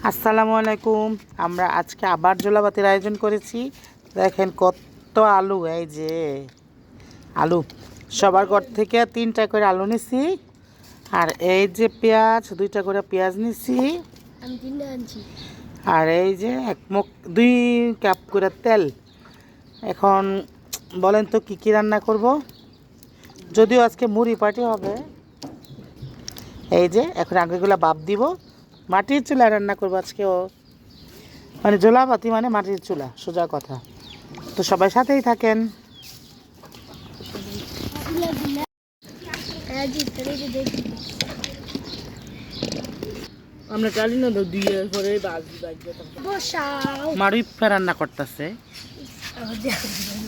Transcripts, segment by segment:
আসসালামু আলাইকুম। আমরা আজকে আবার জোলাবাতির আয়োজন করেছি। দেখেন কত আলু, এই যে আলু সবার ঘর থেকে 3টা করে আলু নিছি। আর এই যে পেঁয়াজ, 2টা করে পেঁয়াজ নিছি। আর এই যে 2 কাপ করে তেল। এখন বলেন তো কি কি রান্না করব, যদিও আজকে মুড়ি পার্টি হবে। এই যে এখন আগেগুলো বাপ দিব, মাটির চুলায় রান্না করবো আজকেও। মানে জোলাপাতি মানে মাটির চুলা, সোজা কথা। তো সবাই সাথেই থাকেন। আমরা চালি না তো দিয়ে পরে মারুই রান্না করতেছে।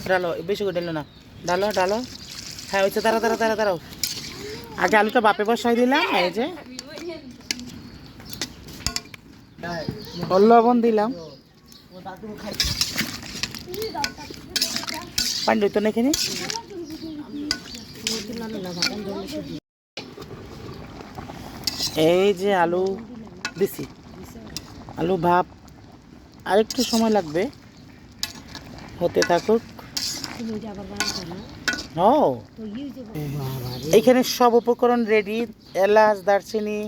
ডালো বেশি করে ডালো না, ডালো ডালো। হ্যাঁ হচ্ছে, দাঁড়াও দাঁড়াও দাঁড়াও দাঁড়াও। আগে আলুটা বাপে বসাই দিলাম। এই যে লবণ দিলাম, পানি তো এখানে। এই যে আলু দিছি, আলু ভাপ আরেকটু সময় লাগবে, হতে থাকুক। ও এইখানে সব উপকরণ রেডি। এলাচ, দারচিনি,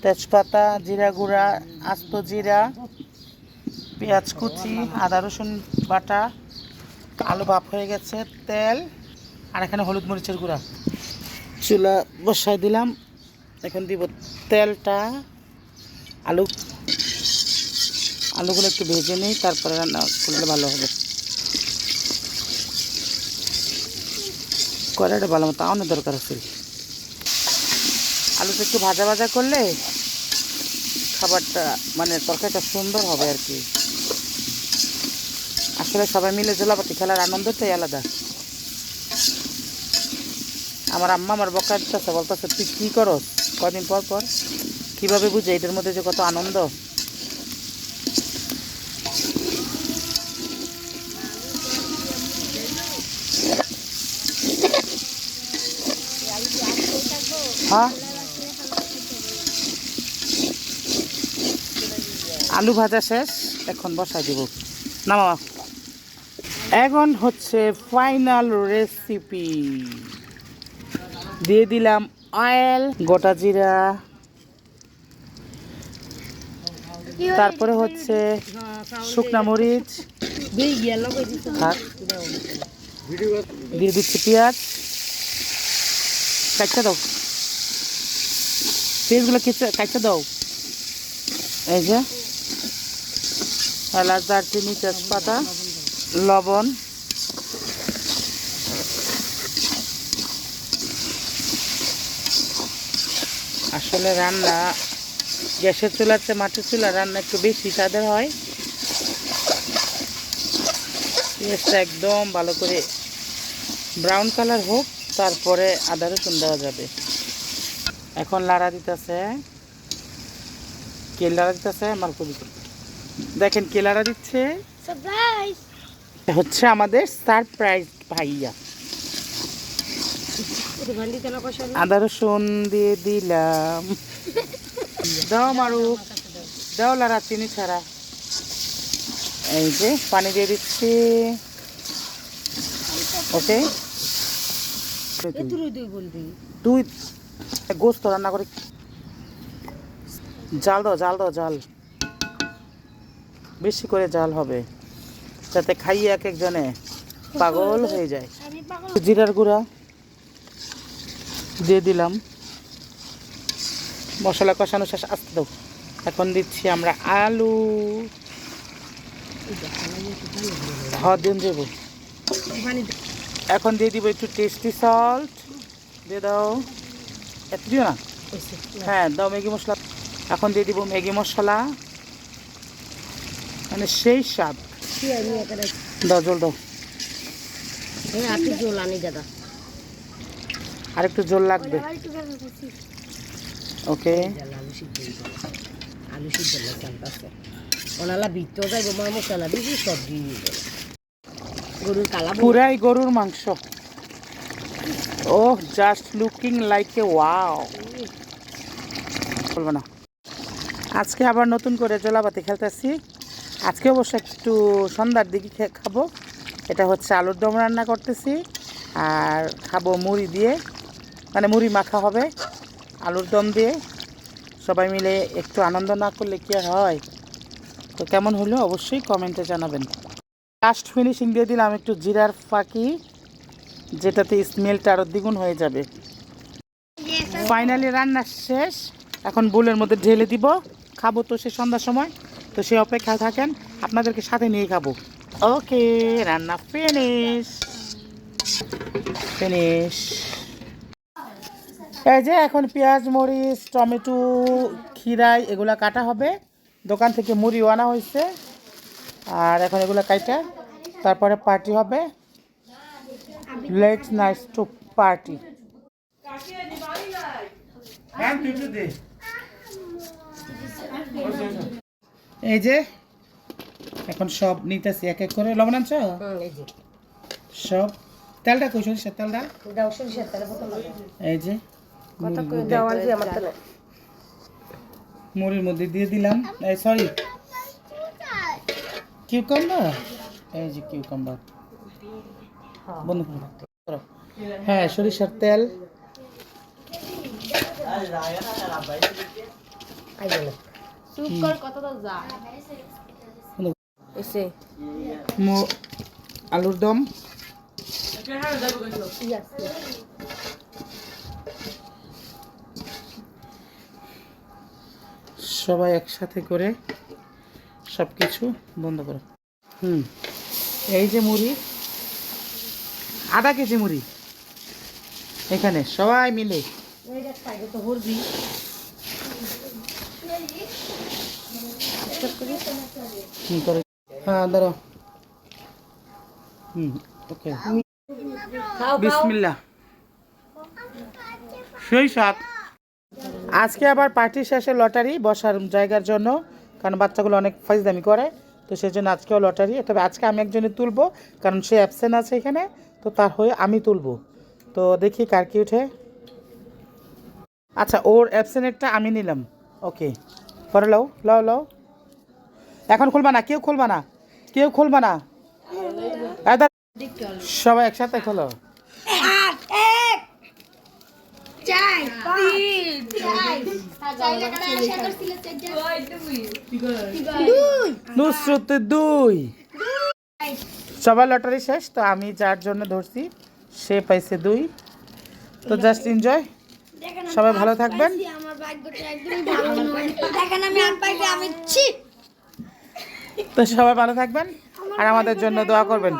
তেজপাতা, জিরা গুঁড়া, আস্ত জিরা, পেঁয়াজ কুচি, আদা রসুন বাটা। আলু ভাপ হয়ে গেছে, তেল আর এখানে হলুদ মরিচের গুঁড়া। চুলা বসাই দিলাম, এখন দিব তেলটা। আলুগুলো একটু ভেজে নিই, তারপরে রান্না করলে ভালো হবে। কড়াইটা ভালো মতো অনেক দরকার আছে। আলুটা একটু ভাজা ভাজা করলে খাবারটা মানে তরকারিটা সুন্দর হবে আর কি। আসলে সবাই মিলে জোলাপাতি খেলার আনন্দটাই আলাদা। আমার আম্মা আমার বকারটাছে, বলতেছে তুই কী করো কদিন পর পর, কীভাবে বুঝে এটার মধ্যে যে কত আনন্দ। হ্যাঁ আলু ভাজা শেষ, এখন বসাই দিব না মামা। এখন হচ্ছে ফাইনাল রেসিপি, দিয়ে দিলাম অয়েল, গোটা জিরা, তারপরে হচ্ছে শুকনা মরিচ, দিয়ে দিচ্ছি পেঁয়াজ। কাটতে দাও পেঁয়াজগুলো, কাটতে দাও। এই যে এলাচ, দারচিনি, তেজপাতা, লবণ, আসলে রান্না গ্যাসের চুলার চেয়ে মাটির চুলা রান্না একটু বেশি স্বাদের হয়। পেঁয়াজটা একদম ভালো করে ব্রাউন কালার হোক, তারপরে আদা রসুন দেওয়া যাবে। এখন লাড়া দিতেছে, কে লাড়া দিতেছে আমার কবি, দেখেন কে লাড়া দিচ্ছে। হচ্ছে আমাদের সারপ্রাইজ ভাইয়া। আদা রসুন দিয়ে দিলাম, দাও মারু, দাও লাড়া চিনি ছাড়া। এই যে পানি দিয়ে দিচ্ছি। ওকে তুই গোস্ত রান্না করে জাল দাও, জাল দাও, জাল বেশি করে জাল হবে, যাতে খাইয়ে এক একজনে পাগল হয়ে যায়। জিরার গুঁড়া দিয়ে দিলাম, মশলা কষানো শেষ। আসতে দাও, এখন দিচ্ছি আমরা আলু। দিন দেবো, এখন দিয়ে দিব একটু টেস্টি সল্ট, দিয়ে দাও। এত দিও না, হ্যাঁ দাও ম্যাগি মশলা। এখন দিয়ে দিব ম্যাগি মশলা, মানে সেই স্বাদ। দাও জল দাও, আর একটু জল লাগবে। ওকে পুরাই গরুর মাংস। Oh just looking like a wow, বলবো না। আজকে আবার নতুন করে জলাপাতি খেলতেছি। আজকে অবশ্য একটু সন্ধ্যার দিকে খাবো। এটা হচ্ছে আলুর দম রান্না করতেছি, আর খাবো মুড়ি দিয়ে, মানে মুড়ি মাখা হবে আলুর দম দিয়ে। সবাই মিলে একটু আনন্দ না করলে কি আর হয়? তো কেমন হলো অবশ্যই কমেন্টে জানাবেন। লাস্ট ফিনিশিং দিয়ে দিলাম একটু জিরার ফাঁকি, যেটাতে স্মেলটা আরও দ্বিগুণ হয়ে যাবে। ফাইনালি রান্না শেষ, এখন বোলের মধ্যে ঢেলে দিব। খাবো তো সে সন্ধ্যার সময়, তো সে অপেক্ষায় থাকেন, আপনাদেরকে সাথে নিয়ে খাবো। ওকে, রান্না ফিনিশ ফিনিশ। এই যে এখন পেঁয়াজ, মরিচ, টমেটো, খিরাই এগুলা কাটা হবে। দোকান থেকে মুড়িও আনা হয়েছে, আর এখন এগুলো কাটা তারপরে পার্টি হবে। Let's nice to party. এই যে এখন সব নিতেছি এক এক করে। লবণ আনছো? সব তেলটা কই? সরিষার তেলটা দাও। সরিষার তেল এই যে মুড়ির মধ্যে দিয়ে দিলাম। এই সরি, কিউকাম্বার। এই যে কিউকাম্বার বন্ধ করো। হ্যাঁ, সরিষার তেল। আলুর দম, সবাই একসাথে করে সব কিছু বন্ধ করো। এই যে মুড়ি, আধা কেজি মুড়ি এখানে সবাই মিলে। হ্যাঁ ধরো। ওকে, বিসমিল্লাহ। সেই সাত। আজকে আবার পার্টি শেষে লটারি বসার জায়গার জন্য, কারণ বাচ্চাগুলো অনেক ফাইজদামি করে, তো সেই জন্য আজকেও লটারি। তবে আজকে আমি একজনে তুলবো, কারণ সে অ্যাবসেন্ট আছে এখানে, তো তার হয়ে আমি তুলবো। তো দেখি কার কি উঠে। আচ্ছা, ওর অ্যাবসেন্টটা আমি নিলাম। ওকে, পরে লাও লাও লাও। এখন খুলবা না, কেউ খুলবা না, কেউ খুলবা না। সবাই একসাথে খোলো। নুসরত 2। সবার লটারি শেষ, তো আমি যার জন্য ধরছি সে পাইছে 2। তো জাস্ট এনজয়, সবাই ভালো থাকবেন। তো সবাই ভালো থাকবেন আর আমাদের জন্য দোয়া করবেন।